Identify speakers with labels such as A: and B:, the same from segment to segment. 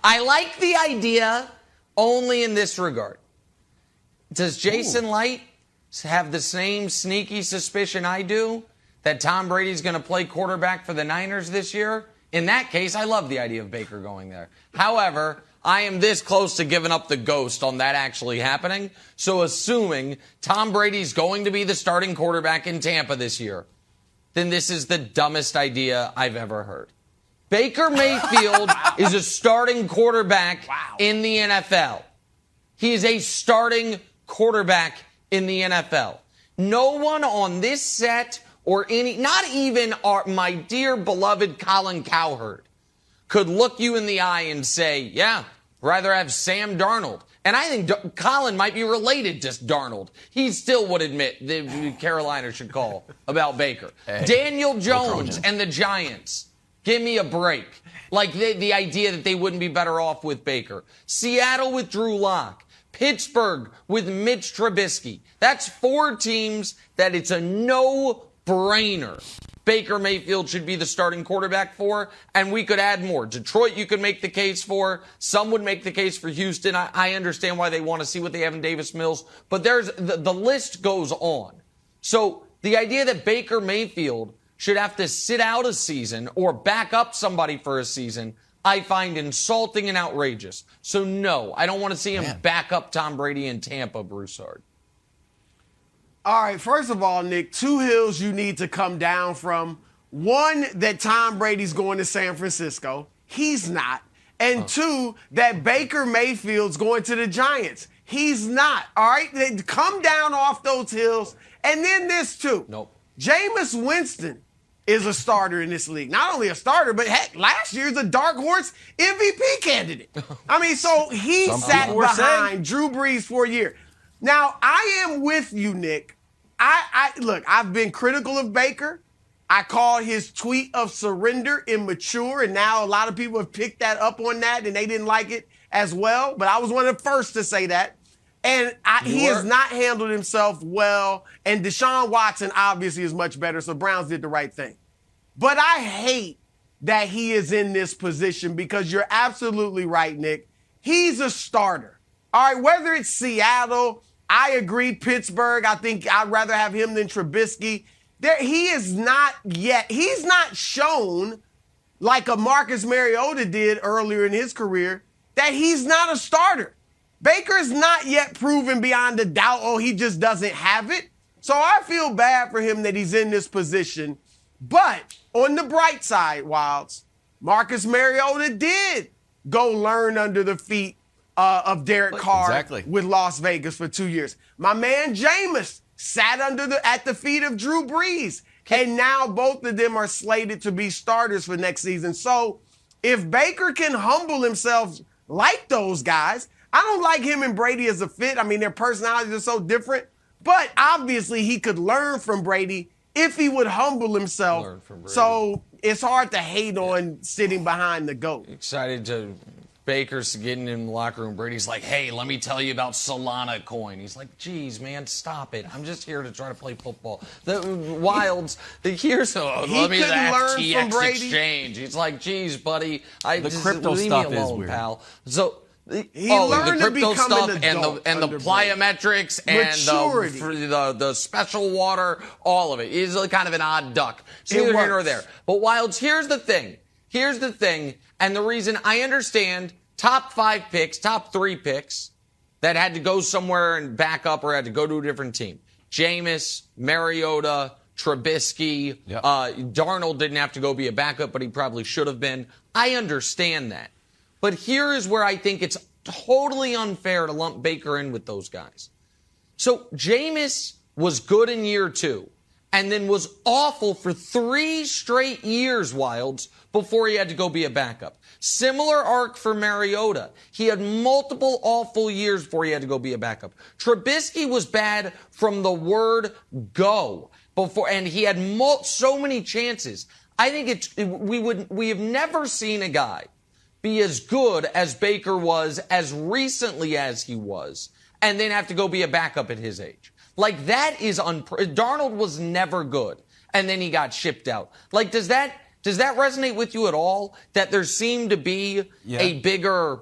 A: I like the idea only in this regard. Does Jason Licht have the same sneaky suspicion I do that Tom Brady's going to play quarterback for the Niners this year? In that case, I love the idea of Baker going there. However, I am this close to giving up the ghost on that actually happening. So assuming Tom Brady's going to be the starting quarterback in Tampa this year, then this is the dumbest idea I've ever heard. Baker Mayfield is a starting quarterback in the NFL. He is a starting quarterback in the NFL. No one on this set or not even my dear beloved Colin Cowherd could look you in the eye and say, yeah, rather have Sam Darnold. And I think Colin might be related to Darnold. He still would admit that Carolina should call about Baker. Hey, Daniel Jones and the Giants. Give me a break. Like the idea that they wouldn't be better off with Baker. Seattle with Drew Lock. Pittsburgh with Mitch Trubisky. That's 4 teams that it's a no-brainer. Baker Mayfield should be the starting quarterback for, and we could add more. Detroit, you could make the case for. Some would make the case for Houston. I understand why they want to see what they have in Davis Mills, but the list goes on. So the idea that Baker Mayfield should have to sit out a season or back up somebody for a season, I find insulting and outrageous. So no, I don't want to see him back up Tom Brady in Tampa, Broussard.
B: All right, first of all, Nick, 2 hills you need to come down from. One, that Tom Brady's going to San Francisco. He's not. And 2, that Baker Mayfield's going to the Giants. He's not. All right? Come down off those hills. And then this, too.
A: Nope.
B: Jameis Winston is a starter in this league. Not only a starter, but heck, last year's a dark horse MVP candidate. I mean, so he sat behind Drew Brees for a year. Now, I am with you, Nick. Look, I've been critical of Baker. I call his tweet of surrender immature, and now a lot of people have picked that up on that, and they didn't like it as well. But I was one of the first to say that. And he has not handled himself well, and Deshaun Watson obviously is much better, so Browns did the right thing. But I hate that he is in this position because you're absolutely right, Nick. He's a starter. All right, whether it's Seattle, I agree, Pittsburgh, I think I'd rather have him than Trubisky. He is not yet, he's not shown, like a Marcus Mariota did earlier in his career, that he's not a starter. Baker's not yet proven beyond a doubt, he just doesn't have it. So I feel bad for him that he's in this position. But on the bright side, Wilds, Marcus Mariota did go learn under the feet of Derek Carr with Las Vegas for 2 years. My man Jameis sat at the feet of Drew Brees. And now both of them are slated to be starters for next season. So if Baker can humble himself like those guys, I don't like him and Brady as a fit. I mean, their personalities are so different. But obviously he could learn from Brady if he would humble himself. So it's hard to hate on sitting behind the GOAT.
A: Excited to Baker's getting in the locker room. Brady's like, hey, let me tell you about Solana coin. He's like, geez, man, stop it. I'm just here to try to play football. The Wilds, let me ask TX Exchange. He's like, geez, buddy,
C: the crypto stuff
A: leave me alone,
C: is weird.
A: Pal. So
B: the crypto stuff
A: and the plyometrics and the special water, all of it. He's kind of an odd duck. So neither here nor there. But Wilds, here's the thing. And the reason I understand top 5 picks, top 3 picks that had to go somewhere and back up or had to go to a different team. Jameis, Mariota, Trubisky, Darnold didn't have to go be a backup, but he probably should have been. I understand that. But here is where I think it's totally unfair to lump Baker in with those guys. So Jameis was good in year 2 and then was awful for 3 straight years, Wilds, before he had to go be a backup. Similar arc for Mariota. He had multiple awful years before he had to go be a backup. Trubisky was bad from the word go before, and he had so many chances. I think we have never seen a guy be as good as Baker was as recently as he was, and then have to go be a backup at his age. Like, that is Darnold was never good, and then he got shipped out. Like, does that Does that resonate with you at all? That there seemed to be a bigger,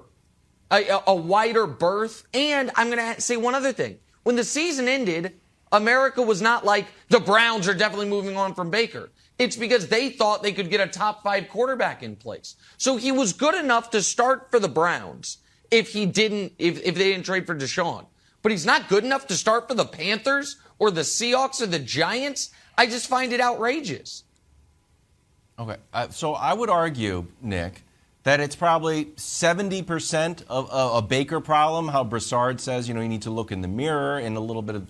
A: a wider berth? And I'm going to say one other thing. When the season ended, America was not like, the Browns are definitely moving on from Baker. It's because they thought they could get a top 5 quarterback in place. So he was good enough to start for the Browns if they didn't trade for Deshaun. But he's not good enough to start for the Panthers or the Seahawks or the Giants. I just find it outrageous.
C: Okay, so I would argue, Nick, that it's probably 70% of a Baker problem, how Broussard says, you need to look in the mirror and a little bit of,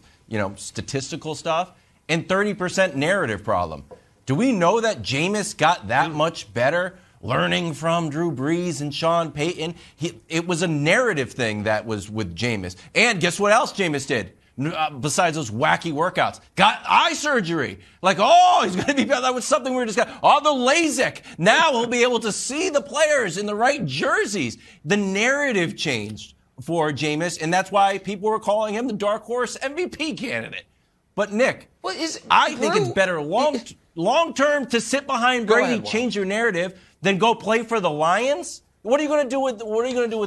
C: statistical stuff, and 30% narrative problem. Do we know that Jameis got that much better learning from Drew Brees and Sean Payton? It was a narrative thing that was with Jameis. And guess what else Jameis did? Besides those wacky workouts, got eye surgery. Like, he's going to be better. That was something we were discussing. The LASIK. Now he'll be able to see the players in the right jerseys. The narrative changed for Jameis, and that's why people were calling him the dark horse MVP candidate. But Nick, I think it's better long term to sit behind Brady, change your narrative, than go play for the Lions. What are you going to do with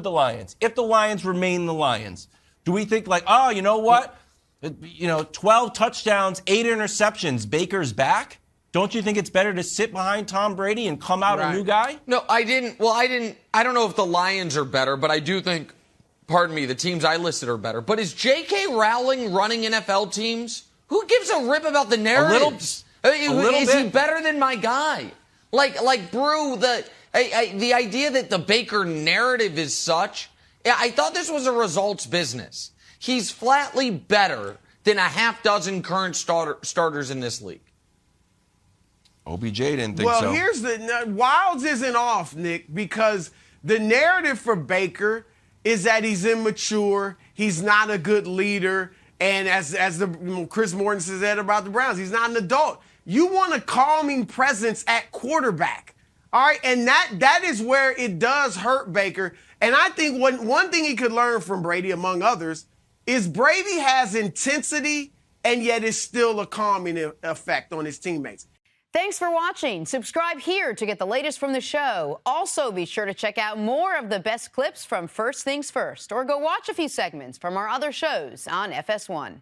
C: the Lions if the Lions remain the Lions? Do we think like, you know what? 12 touchdowns, 8 interceptions, Baker's back? Don't you think it's better to sit behind Tom Brady and come out a new guy?
A: No, I didn't. Well, I don't know if the Lions are better, but I do think, the teams I listed are better. But is J.K. Rowling running NFL teams? Who gives a rip about the narratives? Is he better than my guy? Like Brew, the idea that the Baker narrative is such, I thought this was a results business. He's flatly better than a half dozen current starters in this league.
C: OBJ didn't think so.
B: Well, here's Wilds isn't off, Nick, because the narrative for Baker is that he's immature, he's not a good leader, and as the Chris Morton said about the Browns, he's not an adult. You want a calming presence at quarterback, all right? And that is where it does hurt Baker. And I think one thing he could learn from Brady, among others, is Brady has intensity and yet is still a calming effect on his teammates.
D: Thanks for watching. Subscribe here to get the latest from the show. Also, be sure to check out more of the best clips from First Things First, or go watch a few segments from our other shows on FS1.